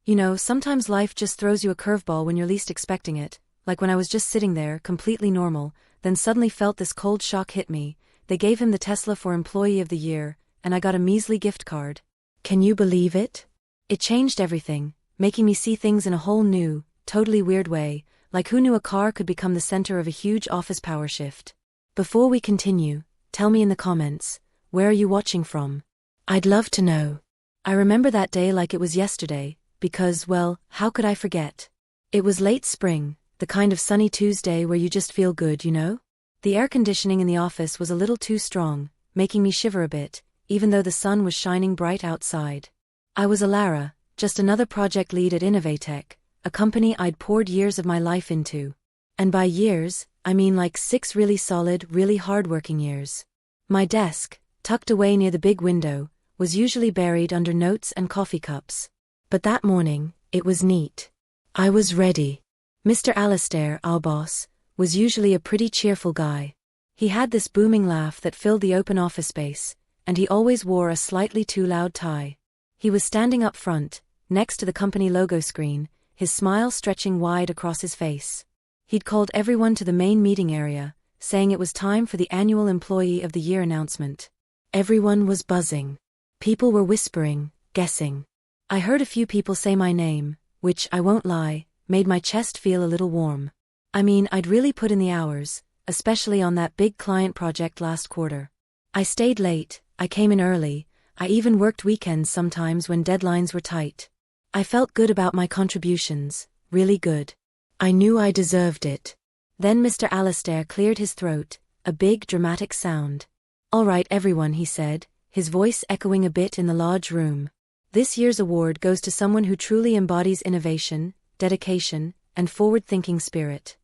You know, sometimes life just throws you a curveball when you're least expecting it, like when I was just sitting there, completely normal, then suddenly felt this cold shock hit me. They gave him the Tesla for Employee of the Year, and I got a measly gift card. Can you believe it? It changed everything, making me see things in a whole new, totally weird way, like who knew a car could become the center of a huge office power shift. Before we continue, tell me in the comments, where are you watching from? I'd love to know. I remember that day like it was yesterday, because, well, how could I forget? It was late spring, the kind of sunny Tuesday where you just feel good, you know? The air conditioning in the office was a little too strong, making me shiver a bit, even though the sun was shining bright outside. I was Alara, just another project lead at Innovatech, a company I'd poured years of my life into. And by years, I mean like 6 really solid, really hard-working years. My desk, tucked away near the big window, was usually buried under notes and coffee cups. But that morning, it was neat. I was ready. Mr. Alistair, our boss, was usually a pretty cheerful guy. He had this booming laugh that filled the open office space, and he always wore a slightly too loud tie. He was standing up front, next to the company logo screen, his smile stretching wide across his face. He'd called everyone to the main meeting area, saying it was time for the annual Employee of the Year announcement. Everyone was buzzing. People were whispering, guessing. I heard a few people say my name, which, I won't lie, made my chest feel a little warm. I mean, I'd really put in the hours, especially on that big client project last quarter. I stayed late, I came in early, I even worked weekends sometimes when deadlines were tight. I felt good about my contributions, really good. I knew I deserved it. Then Mr. Alistair cleared his throat, a big dramatic sound. "All right everyone," he said, his voice echoing a bit in the large room. "This year's award goes to someone who truly embodies innovation, dedication, and forward-thinking spirit."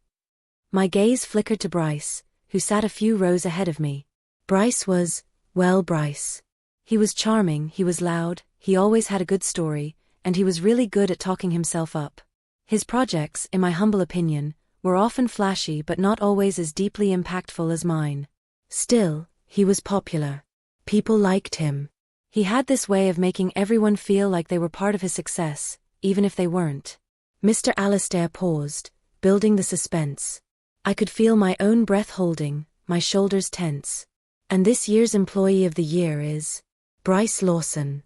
My gaze flickered to Bryce, who sat a few rows ahead of me. Bryce was, well, Bryce. He was charming, he was loud, he always had a good story, and he was really good at talking himself up. His projects, in my humble opinion, were often flashy but not always as deeply impactful as mine. Still, he was popular. People liked him. He had this way of making everyone feel like they were part of his success, even if they weren't. Mr. Alistair paused, building the suspense. I could feel my own breath holding, my shoulders tense. "And this year's Employee of the Year is Bryce Lawson."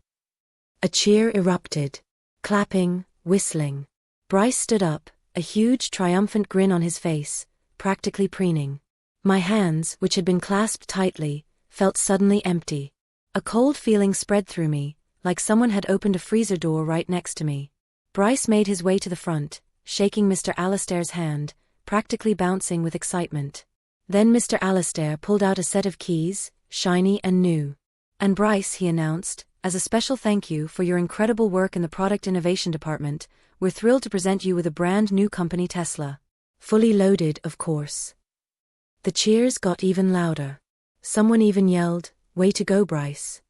A cheer erupted. Clapping, whistling. Bryce stood up, a huge triumphant grin on his face, practically preening. My hands, which had been clasped tightly, felt suddenly empty. A cold feeling spread through me, like someone had opened a freezer door right next to me. Bryce made his way to the front, shaking Mr. Alistair's hand, practically bouncing with excitement. Then Mr. Alistair pulled out a set of keys, shiny and new. "And Bryce," he announced, "as a special thank you for your incredible work in the product innovation department, we're thrilled to present you with a brand new company Tesla. Fully loaded, of course." The cheers got even louder. Someone even yelled, "Way to go, Bryce."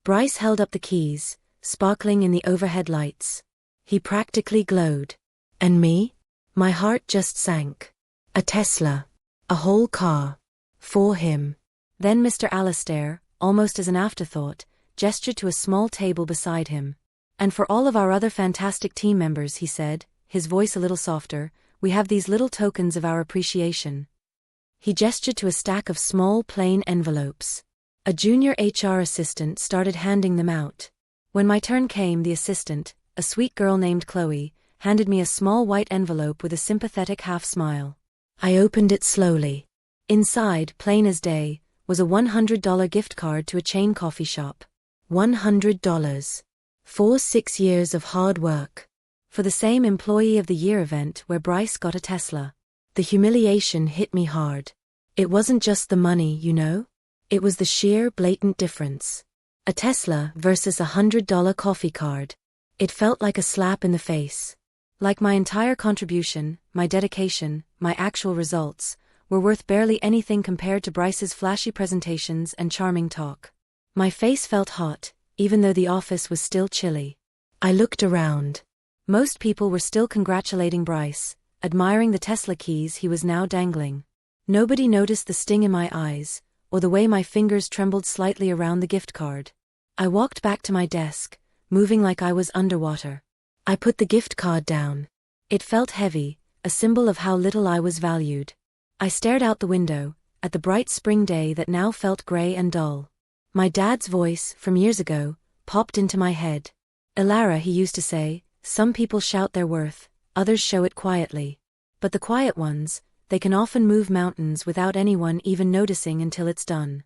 Bryce held up the keys, sparkling in the overhead lights. He practically glowed. And me? My heart just sank. A Tesla. A whole car. For him. Then Mr. Alistair, almost as an afterthought, gestured to a small table beside him. "And for all of our other fantastic team members," he said, his voice a little softer, "we have these little tokens of our appreciation." He gestured to a stack of small plain envelopes. A junior HR assistant started handing them out. When my turn came, the assistant, a sweet girl named Chloe, handed me a small white envelope with a sympathetic half-smile. I opened it slowly. Inside, plain as day, was a $100 gift card to a chain coffee shop. $100. For 6 years of hard work. For the same Employee of the Year event where Bryce got a Tesla. The humiliation hit me hard. It wasn't just the money, you know? It was the sheer, blatant difference. A Tesla versus a $100 coffee card. It felt like a slap in the face. Like my entire contribution, my dedication, my actual results, were worth barely anything compared to Bryce's flashy presentations and charming talk. My face felt hot, even though the office was still chilly. I looked around. Most people were still congratulating Bryce, admiring the Tesla keys he was now dangling. Nobody noticed the sting in my eyes, or the way my fingers trembled slightly around the gift card. I walked back to my desk, moving like I was underwater. I put the gift card down. It felt heavy, a symbol of how little I was valued. I stared out the window, at the bright spring day that now felt gray and dull. My dad's voice, from years ago, popped into my head. Elara, he used to say, some people shout their worth, others show it quietly. But the quiet ones, they can often move mountains without anyone even noticing until it's done.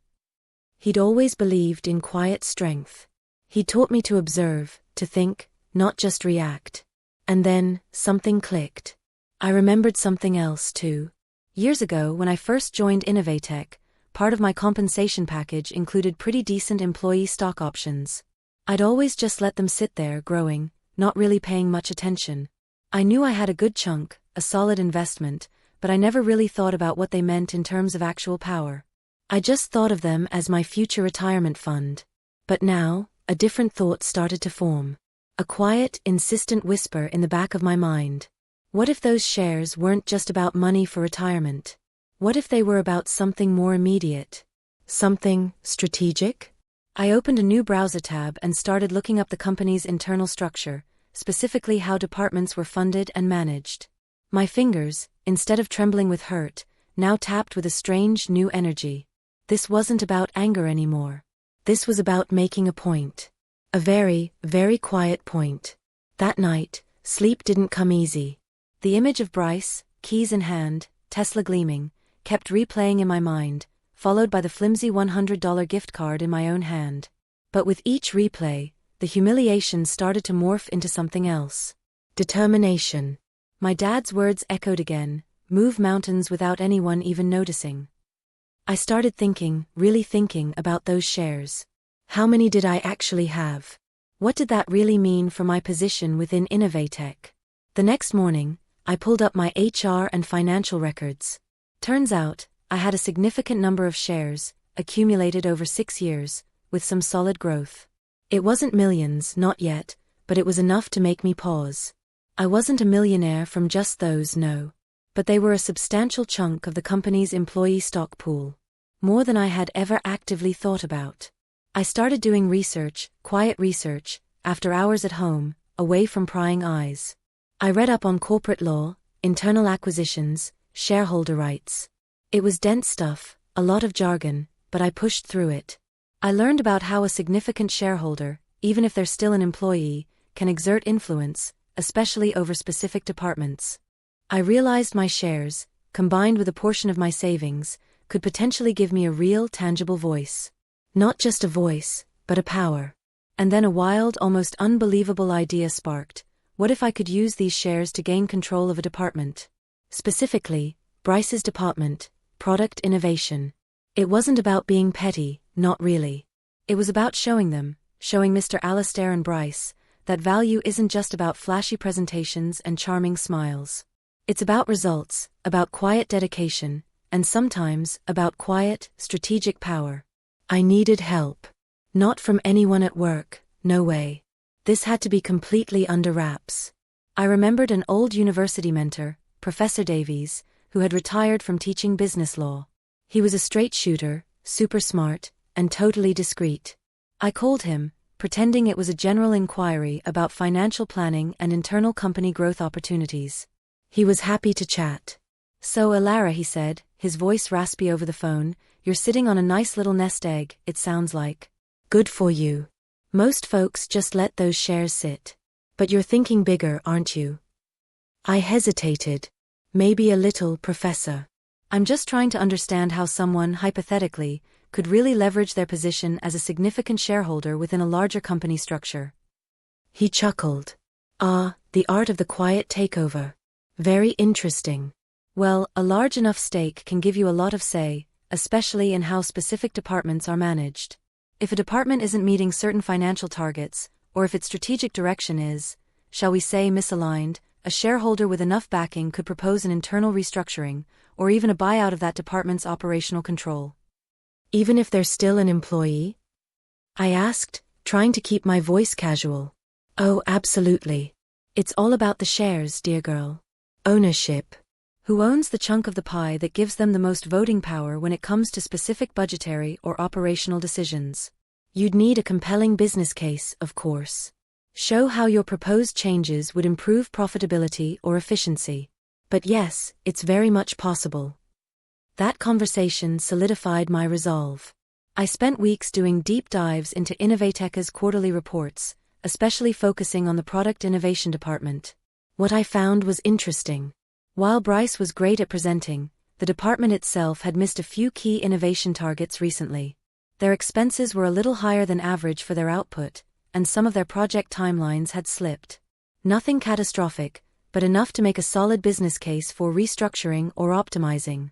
He'd always believed in quiet strength. He taught me to observe, to think, not just react. And then, something clicked. I remembered something else too. Years ago when I first joined Innovatech, part of my compensation package included pretty decent employee stock options. I'd always just let them sit there growing, not really paying much attention. I knew I had a good chunk, a solid investment, but I never really thought about what they meant in terms of actual power. I just thought of them as my future retirement fund. But now, a different thought started to form. A quiet, insistent whisper in the back of my mind. What if those shares weren't just about money for retirement? What if they were about something more immediate? Something strategic? I opened a new browser tab and started looking up the company's internal structure, specifically how departments were funded and managed. My fingers, instead of trembling with hurt, now tapped with a strange new energy. This wasn't about anger anymore. This was about making a point. A very, very quiet point. That night, sleep didn't come easy. The image of Bryce, keys in hand, Tesla gleaming, kept replaying in my mind, followed by the flimsy $100 gift card in my own hand. But with each replay, the humiliation started to morph into something else. Determination. My dad's words echoed again, move mountains without anyone even noticing. I started thinking, really thinking about those shares. How many did I actually have? What did that really mean for my position within Innovatech? The next morning, I pulled up my HR and financial records. Turns out, I had a significant number of shares, accumulated over 6 years, with some solid growth. It wasn't millions, not yet, but it was enough to make me pause. I wasn't a millionaire from just those, no. But they were a substantial chunk of the company's employee stock pool. More than I had ever actively thought about. I started doing research, quiet research, after hours at home, away from prying eyes. I read up on corporate law, internal acquisitions, shareholder rights. It was dense stuff, a lot of jargon, but I pushed through it. I learned about how a significant shareholder, even if they're still an employee, can exert influence, especially over specific departments. I realized my shares, combined with a portion of my savings, could potentially give me a real, tangible voice. Not just a voice, but a power. And then a wild, almost unbelievable idea sparked. What if I could use these shares to gain control of a department? Specifically, Bryce's department, product innovation. It wasn't about being petty, not really. It was about showing Mr. Alastair and Bryce, that value isn't just about flashy presentations and charming smiles. It's about results, about quiet dedication, and sometimes about quiet, strategic power. I needed help. Not from anyone at work, no way. This had to be completely under wraps. I remembered an old university mentor, Professor Davies, who had retired from teaching business law. He was a straight shooter, super smart, and totally discreet. I called him, pretending it was a general inquiry about financial planning and internal company growth opportunities. He was happy to chat. So Elara, he said, his voice raspy over the phone, you're sitting on a nice little nest egg, it sounds like. Good for you. Most folks just let those shares sit. But you're thinking bigger, aren't you? I hesitated. Maybe a little, Professor. I'm just trying to understand how someone, hypothetically, could really leverage their position as a significant shareholder within a larger company structure. He chuckled. Ah, the art of the quiet takeover. Very interesting. Well, a large enough stake can give you a lot of say, especially in how specific departments are managed. If a department isn't meeting certain financial targets, or if its strategic direction is, shall we say, misaligned, a shareholder with enough backing could propose an internal restructuring, or even a buyout of that department's operational control. Even if they're still an employee? I asked, trying to keep my voice casual. Oh, absolutely. It's all about the shares, dear girl. Ownership. Who owns the chunk of the pie that gives them the most voting power when it comes to specific budgetary or operational decisions? You'd need a compelling business case, of course. Show how your proposed changes would improve profitability or efficiency. But yes, it's very much possible. That conversation solidified my resolve. I spent weeks doing deep dives into Innovateca's quarterly reports, especially focusing on the product innovation department. What I found was interesting. While Bryce was great at presenting, the department itself had missed a few key innovation targets recently. Their expenses were a little higher than average for their output, and some of their project timelines had slipped. Nothing catastrophic, but enough to make a solid business case for restructuring or optimizing.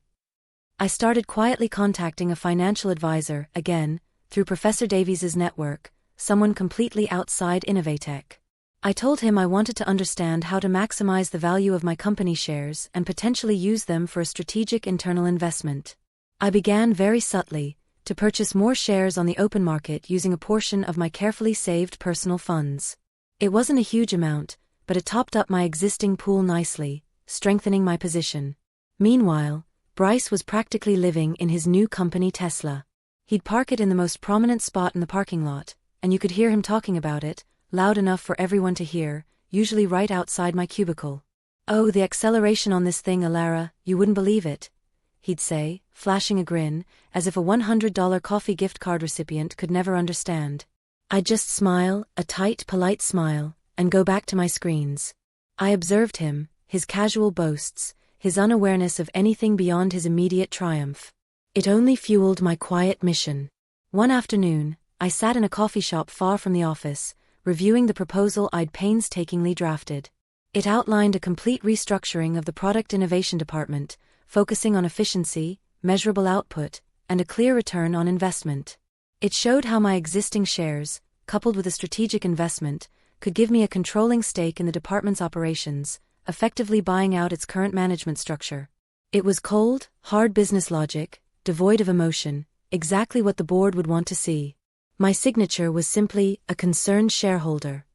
I started quietly contacting a financial advisor, again, through Professor Davies's network, someone completely outside Innovatec. I told him I wanted to understand how to maximize the value of my company shares and potentially use them for a strategic internal investment. I began very subtly, to purchase more shares on the open market using a portion of my carefully saved personal funds. It wasn't a huge amount, but it topped up my existing pool nicely, strengthening my position. Meanwhile, Bryce was practically living in his new company Tesla. He'd park it in the most prominent spot in the parking lot, and you could hear him talking about it, loud enough for everyone to hear, usually right outside my cubicle. "Oh, the acceleration on this thing, Alara, you wouldn't believe it," he'd say, flashing a grin, as if a $100 coffee gift card recipient could never understand. I'd just smile, a tight, polite smile, and go back to my screens. I observed him, his casual boasts, his unawareness of anything beyond his immediate triumph. It only fueled my quiet mission. One afternoon, I sat in a coffee shop far from the office, reviewing the proposal I'd painstakingly drafted. It outlined a complete restructuring of the product innovation department, focusing on efficiency, measurable output, and a clear return on investment. It showed how my existing shares, coupled with a strategic investment, could give me a controlling stake in the department's operations, effectively buying out its current management structure. It was cold, hard business logic, devoid of emotion, exactly what the board would want to see. My signature was simply a concerned shareholder.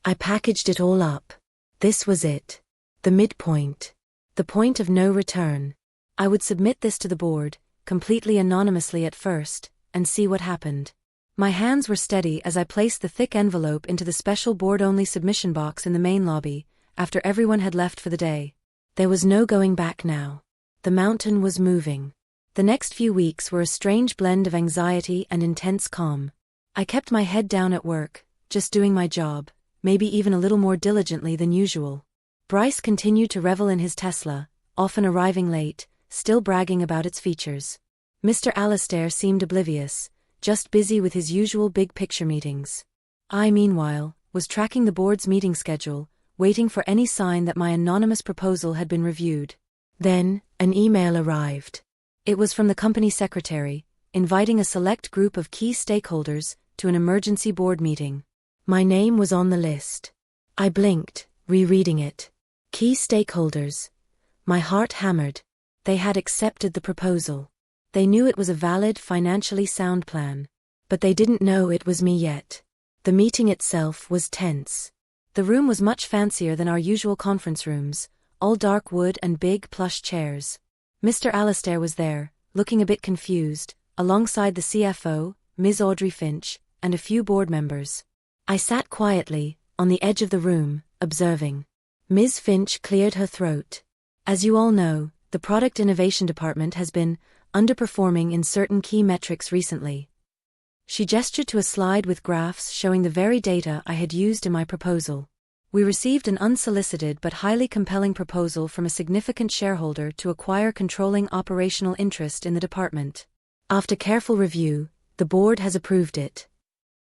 I packaged it all up. This was it. The midpoint. The point of no return. I would submit this to the board, completely anonymously at first, and see what happened. My hands were steady as I placed the thick envelope into the special board-only submission box in the main lobby, after everyone had left for the day. There was no going back now. The mountain was moving. The next few weeks were a strange blend of anxiety and intense calm. I kept my head down at work, just doing my job, maybe even a little more diligently than usual. Bryce continued to revel in his Tesla, often arriving late, still bragging about its features. Mr. Alastair seemed oblivious, just busy with his usual big-picture meetings. I, meanwhile, was tracking the board's meeting schedule, waiting for any sign that my anonymous proposal had been reviewed. Then, an email arrived. It was from the company secretary, inviting a select group of key stakeholders to an emergency board meeting. My name was on the list. I blinked, rereading it. Key stakeholders. My heart hammered. They had accepted the proposal. They knew it was a valid, financially sound plan. But they didn't know it was me yet. The meeting itself was tense. The room was much fancier than our usual conference rooms, all dark wood and big, plush chairs. Mr. Alastair was there, looking a bit confused, alongside the CFO, Ms. Audrey Finch, and a few board members. I sat quietly, on the edge of the room, observing. Ms. Finch cleared her throat. As you all know, the Product Innovation Department has been underperforming in certain key metrics recently. She gestured to a slide with graphs showing the very data I had used in my proposal. We received an unsolicited but highly compelling proposal from a significant shareholder to acquire controlling operational interest in the department. After careful review, the board has approved it.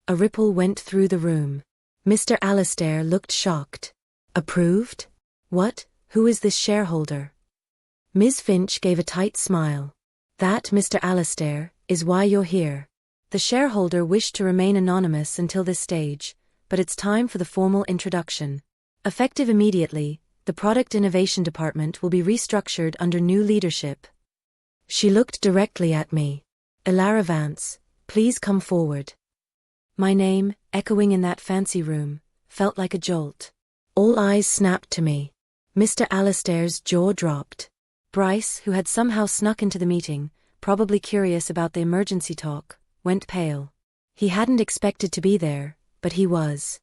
A ripple went through the room. Mr. Alastair looked shocked. Approved? What? Who is this shareholder? Ms. Finch gave a tight smile. That, Mr. Alastair, is why you're here. The shareholder wished to remain anonymous until this stage, but it's time for the formal introduction. Effective immediately, the Product Innovation Department will be restructured under new leadership. She looked directly at me. Ilara Vance, please come forward. My name, echoing in that fancy room, felt like a jolt. All eyes snapped to me. Mr. Alastair's jaw dropped. Bryce, who had somehow snuck into the meeting, probably curious about the emergency talk, went pale. He hadn't expected to be there, but he was.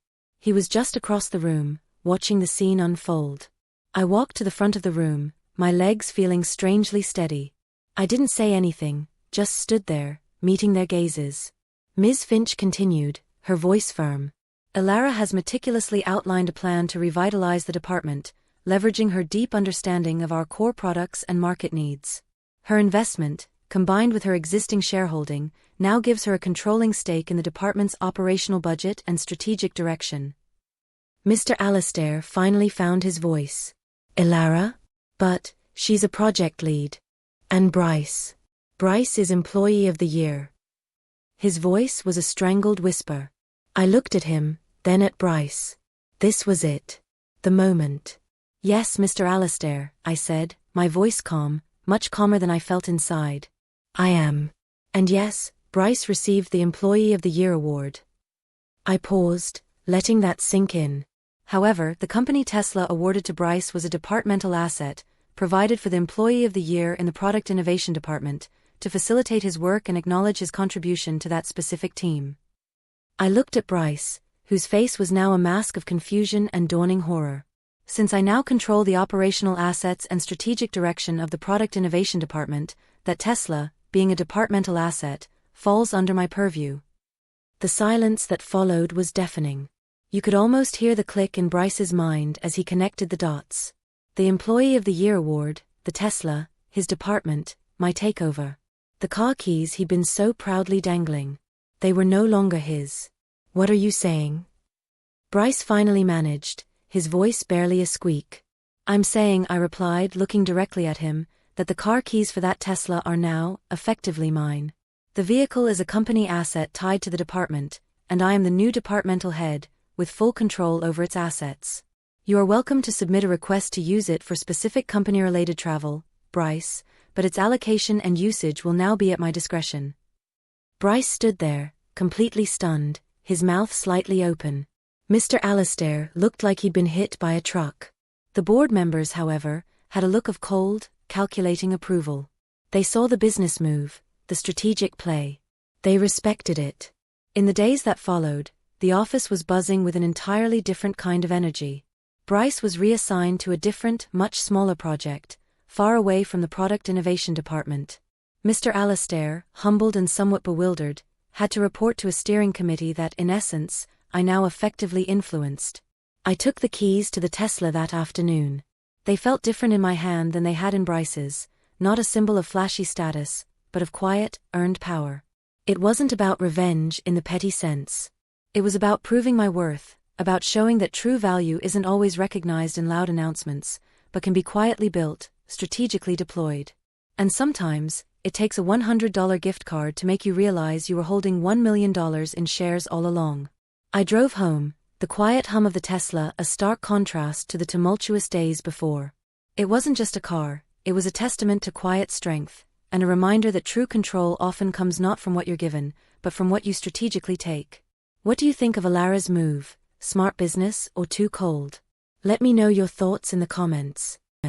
He was just across the room, watching the scene unfold. I walked to the front of the room, my legs feeling strangely steady. I didn't say anything, just stood there, meeting their gazes. Ms. Finch continued, her voice firm. Elara has meticulously outlined a plan to revitalize the department, leveraging her deep understanding of our core products and market needs. Her investment, combined with her existing shareholding, now gives her a controlling stake in the department's operational budget and strategic direction. Mr. Alastair finally found his voice. Elara? But, she's a project lead. And Bryce? Bryce is Employee of the Year. His voice was a strangled whisper. I looked at him, then at Bryce. This was it. The moment. Yes, Mr. Alastair, I said, my voice calm, much calmer than I felt inside. I am. And yes, Bryce received the Employee of the Year award. I paused, letting that sink in. However, the company Tesla awarded to Bryce was a departmental asset, provided for the Employee of the Year in the Product Innovation Department, to facilitate his work and acknowledge his contribution to that specific team. I looked at Bryce, whose face was now a mask of confusion and dawning horror. Since I now control the operational assets and strategic direction of the Product Innovation Department, that Tesla, being a departmental asset, falls under my purview. The silence that followed was deafening. You could almost hear the click in Bryce's mind as he connected the dots. The Employee of the Year award, the Tesla, his department, my takeover. The car keys he'd been so proudly dangling. They were no longer his. What are you saying? Bryce finally managed, his voice barely a squeak. I'm saying, I replied, looking directly at him, that the car keys for that Tesla are now, effectively mine. The vehicle is a company asset tied to the department, and I am the new departmental head, with full control over its assets. You are welcome to submit a request to use it for specific company-related travel, Bryce, but its allocation and usage will now be at my discretion. Bryce stood there, completely stunned, his mouth slightly open. Mr. Alastair looked like he'd been hit by a truck. The board members, however, had a look of cold, calculating approval. They saw the business move, the strategic play. They respected it. In the days that followed, the office was buzzing with an entirely different kind of energy. Bryce was reassigned to a different, much smaller project, far away from the Product Innovation Department. Mr. Alastair, humbled and somewhat bewildered, had to report to a steering committee that, in essence, I now effectively influenced. I took the keys to the Tesla that afternoon. They felt different in my hand than they had in Bryce's, not a symbol of flashy status, but of quiet, earned power. It wasn't about revenge in the petty sense. It was about proving my worth, about showing that true value isn't always recognized in loud announcements, but can be quietly built, strategically deployed. And sometimes, it takes a $100 gift card to make you realize you were holding $1 million in shares all along. I drove home, the quiet hum of the Tesla a stark contrast to the tumultuous days before. It wasn't just a car, it was a testament to quiet strength, and a reminder that true control often comes not from what you're given, but from what you strategically take. What do you think of Elara's move? Smart business or too cold? Let me know your thoughts in the comments.